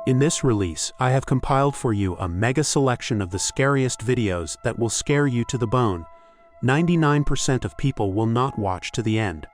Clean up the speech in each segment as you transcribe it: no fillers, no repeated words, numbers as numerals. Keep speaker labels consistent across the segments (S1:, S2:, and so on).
S1: In this release, I have compiled for you a mega selection of the scariest videos that will scare you to the bone. 99% of people will not watch to the end.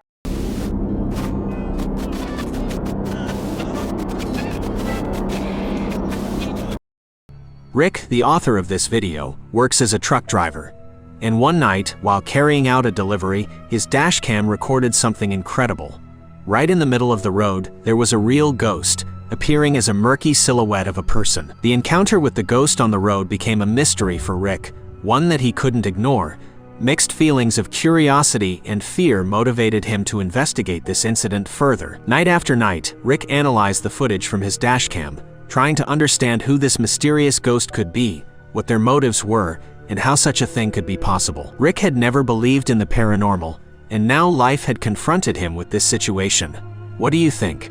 S2: Rick, the author of this video, works as a truck driver. And one night, while carrying out a delivery, his dashcam recorded something incredible. Right in the middle of the road, there was a real ghost, appearing as a murky silhouette of a person. The encounter with the ghost on the road became a mystery for Rick, one that he couldn't ignore. Mixed feelings of curiosity and fear motivated him to investigate this incident further. Night after night, Rick analyzed the footage from his dashcam, trying to understand who this mysterious ghost could be, what their motives were, and how such a thing could be possible. Rick had never believed in the paranormal, and now life had confronted him with this situation. What do you think?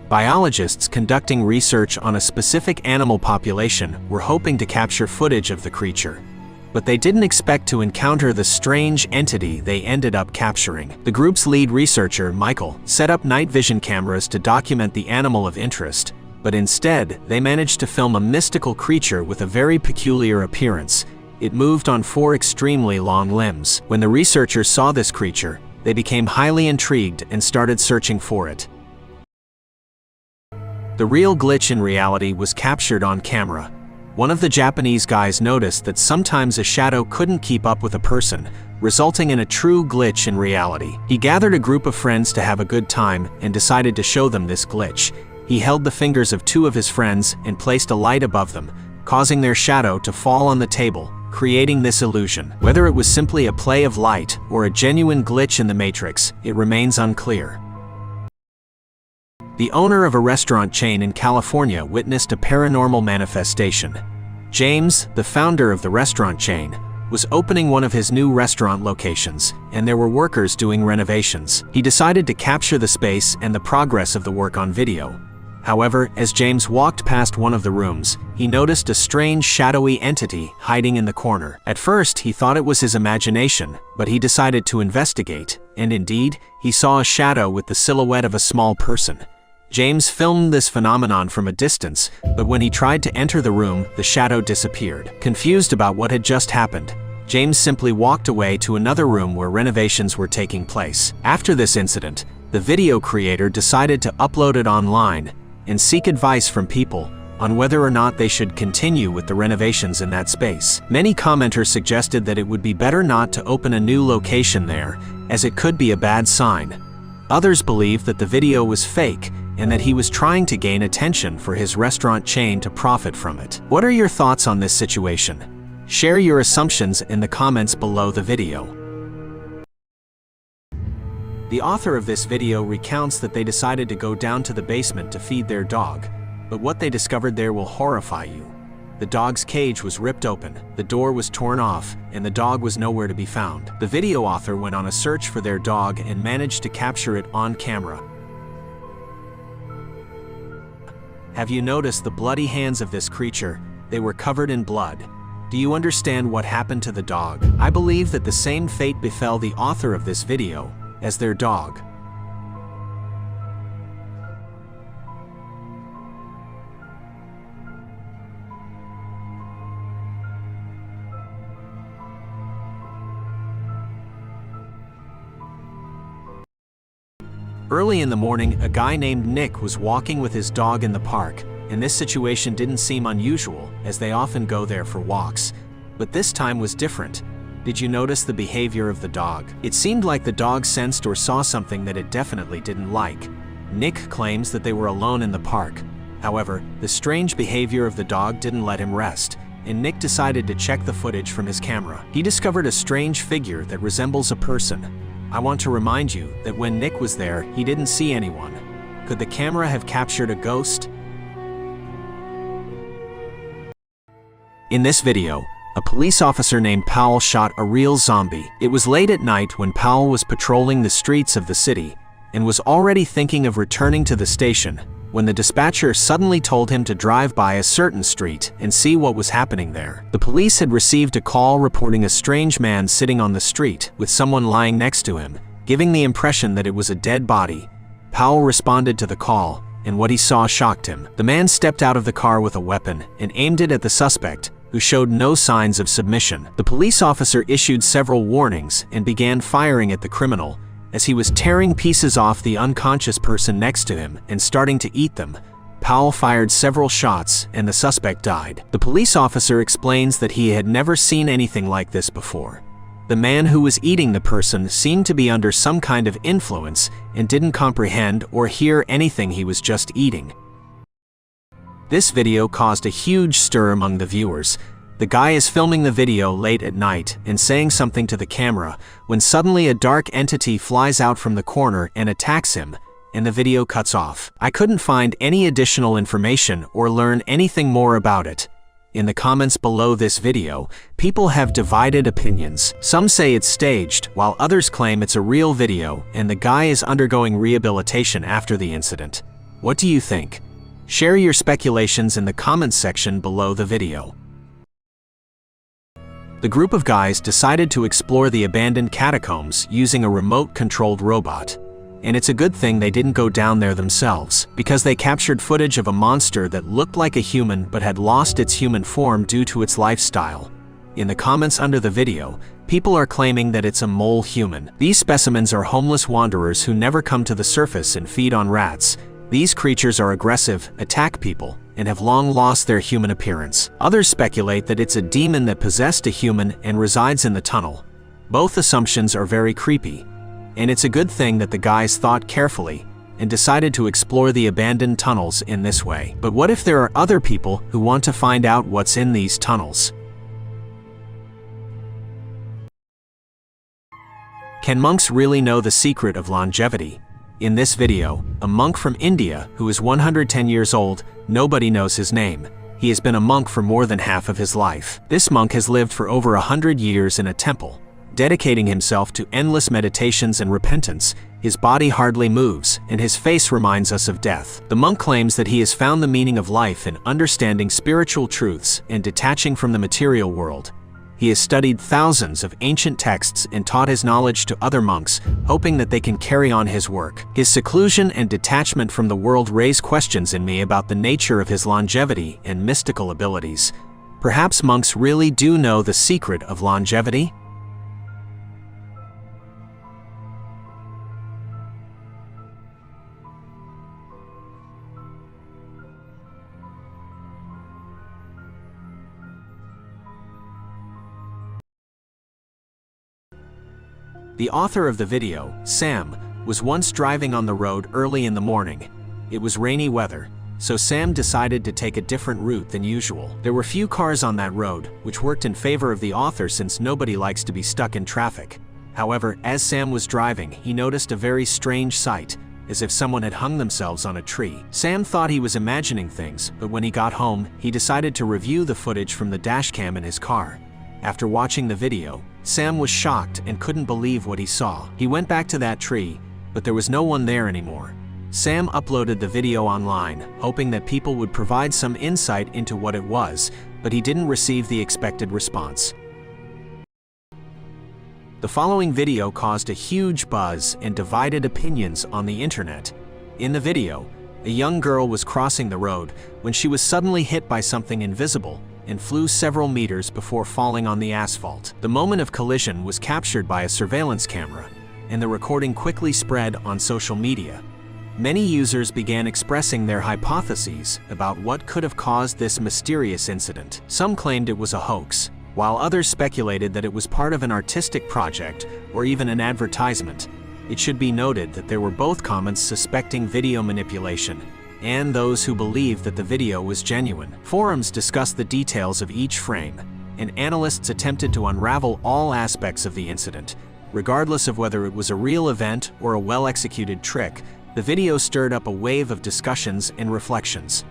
S2: Biologists conducting research on a specific animal population were hoping to capture footage of the creature. But they didn't expect to encounter the strange entity they ended up capturing. The group's lead researcher, Michael, set up night vision cameras to document the animal of interest, but instead, they managed to film a mystical creature with a very peculiar appearance. It moved on 4 extremely long limbs. When the researchers saw this creature, they became highly intrigued and started searching for it. The real glitch in reality was captured on camera. One of the Japanese guys noticed that sometimes a shadow couldn't keep up with a person, resulting in a true glitch in reality. He gathered a group of friends to have a good time and decided to show them this glitch. He held the fingers of 2 of his friends and placed a light above them, causing their shadow to fall on the table, creating this illusion. Whether it was simply a play of light or a genuine glitch in the matrix, it remains unclear. The owner of a restaurant chain in California witnessed a paranormal manifestation. James, the founder of the restaurant chain, was opening one of his new restaurant locations, and there were workers doing renovations. He decided to capture the space and the progress of the work on video. However, as James walked past one of the rooms, he noticed a strange shadowy entity hiding in the corner. At first, he thought it was his imagination, but he decided to investigate, and indeed, he saw a shadow with the silhouette of a small person. James filmed this phenomenon from a distance, but when he tried to enter the room, the shadow disappeared. Confused about what had just happened, James simply walked away to another room where renovations were taking place. After this incident, the video creator decided to upload it online and seek advice from people on whether or not they should continue with the renovations in that space. Many commenters suggested that it would be better not to open a new location there, as it could be a bad sign. Others believed that the video was fake and that he was trying to gain attention for his restaurant chain to profit from it. What are your thoughts on this situation? Share your assumptions in the comments below the video. The author of this video recounts that they decided to go down to the basement to feed their dog, but what they discovered there will horrify you. The dog's cage was ripped open, the door was torn off, and the dog was nowhere to be found. The video author went on a search for their dog and managed to capture it on camera. Have you noticed the bloody hands of this creature? They were covered in blood. Do you understand what happened to the dog? I believe that the same fate befell the author of this video as their dog. Early in the morning, a guy named Nick was walking with his dog in the park, and this situation didn't seem unusual, as they often go there for walks. But this time was different. Did you notice the behavior of the dog? It seemed like the dog sensed or saw something that it definitely didn't like. Nick claims that they were alone in the park. However, the strange behavior of the dog didn't let him rest, and Nick decided to check the footage from his camera. He discovered a strange figure that resembles a person. I want to remind you that when Nick was there, he didn't see anyone. Could the camera have captured a ghost? In this video, a police officer named Powell shot a real zombie. It was late at night when Powell was patrolling the streets of the city and was already thinking of returning to the station when the dispatcher suddenly told him to drive by a certain street and see what was happening there. The police had received a call reporting a strange man sitting on the street with someone lying next to him, giving the impression that it was a dead body. Powell responded to the call and what he saw shocked him. The man stepped out of the car with a weapon and aimed it at the suspect, who showed no signs of submission. The police officer issued several warnings and began firing at the criminal, as he was tearing pieces off the unconscious person next to him and starting to eat them. Powell fired several shots and the suspect died. The police officer explains that he had never seen anything like this before. The man who was eating the person seemed to be under some kind of influence and didn't comprehend or hear anything he was just eating. This video caused a huge stir among the viewers. The guy is filming the video late at night and saying something to the camera when suddenly a dark entity flies out from the corner and attacks him, and the video cuts off. I couldn't find any additional information or learn anything more about it. In the comments below this video, people have divided opinions. Some say it's staged, while others claim it's a real video and the guy is undergoing rehabilitation after the incident. What do you think? Share your speculations in the comments section below the video. The group of guys decided to explore the abandoned catacombs using a remote-controlled robot. And it's a good thing they didn't go down there themselves, because they captured footage of a monster that looked like a human but had lost its human form due to its lifestyle. In the comments under the video, people are claiming that it's a mole human. These specimens are homeless wanderers who never come to the surface and feed on rats. These creatures are aggressive, attack people, and have long lost their human appearance. Others speculate that it's a demon that possessed a human and resides in the tunnel. Both assumptions are very creepy, and it's a good thing that the guys thought carefully and decided to explore the abandoned tunnels in this way. But what if there are other people who want to find out what's in these tunnels? Can monks really know the secret of longevity? In this video, a monk from India who is 110 years old, nobody knows his name. He has been a monk for more than half of his life. This monk has lived for over 100 years in a temple, dedicating himself to endless meditations and repentance. His body hardly moves, and his face reminds us of death. The monk claims that he has found the meaning of life in understanding spiritual truths and detaching from the material world. He has studied thousands of ancient texts and taught his knowledge to other monks, hoping that they can carry on his work. His seclusion and detachment from the world raise questions in me about the nature of his longevity and mystical abilities. Perhaps monks really do know the secret of longevity? The author of the video, Sam, was once driving on the road early in the morning. It was rainy weather, so Sam decided to take a different route than usual. There were few cars on that road, which worked in favor of the author since nobody likes to be stuck in traffic. However, as Sam was driving, he noticed a very strange sight, as if someone had hung themselves on a tree. Sam thought he was imagining things, but when he got home, he decided to review the footage from the dashcam in his car. After watching the video, Sam was shocked and couldn't believe what he saw. He went back to that tree, but there was no one there anymore. Sam uploaded the video online, hoping that people would provide some insight into what it was, but he didn't receive the expected response. The following video caused a huge buzz and divided opinions on the internet. In the video, a young girl was crossing the road when she was suddenly hit by something invisible and flew several meters before falling on the asphalt. The moment of collision was captured by a surveillance camera, and the recording quickly spread on social media. Many users began expressing their hypotheses about what could have caused this mysterious incident. Some claimed it was a hoax, while others speculated that it was part of an artistic project or even an advertisement. It should be noted that there were both comments suspecting video manipulation and those who believed that the video was genuine. Forums discussed the details of each frame, and analysts attempted to unravel all aspects of the incident. Regardless of whether it was a real event or a well-executed trick, the video stirred up a wave of discussions and reflections.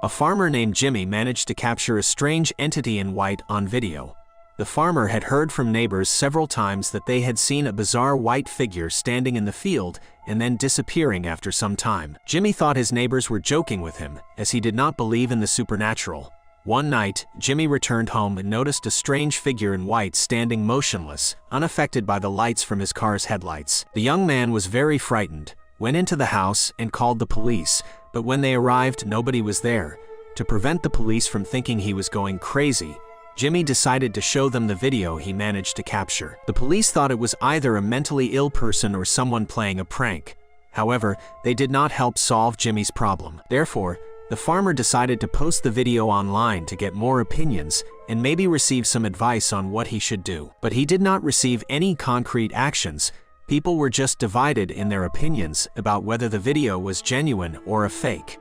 S2: A farmer named Jimmy managed to capture a strange entity in white on video. The farmer had heard from neighbors several times that they had seen a bizarre white figure standing in the field and then disappearing after some time. Jimmy thought his neighbors were joking with him, as he did not believe in the supernatural. One night, Jimmy returned home and noticed a strange figure in white standing motionless, unaffected by the lights from his car's headlights. The young man was very frightened, went into the house and called the police, but when they arrived, nobody was there. To prevent the police from thinking he was going crazy, Jimmy decided to show them the video he managed to capture. The police thought it was either a mentally ill person or someone playing a prank. However, they did not help solve Jimmy's problem. Therefore, the farmer decided to post the video online to get more opinions and maybe receive some advice on what he should do. But he did not receive any concrete actions. People were just divided in their opinions about whether the video was genuine or a fake.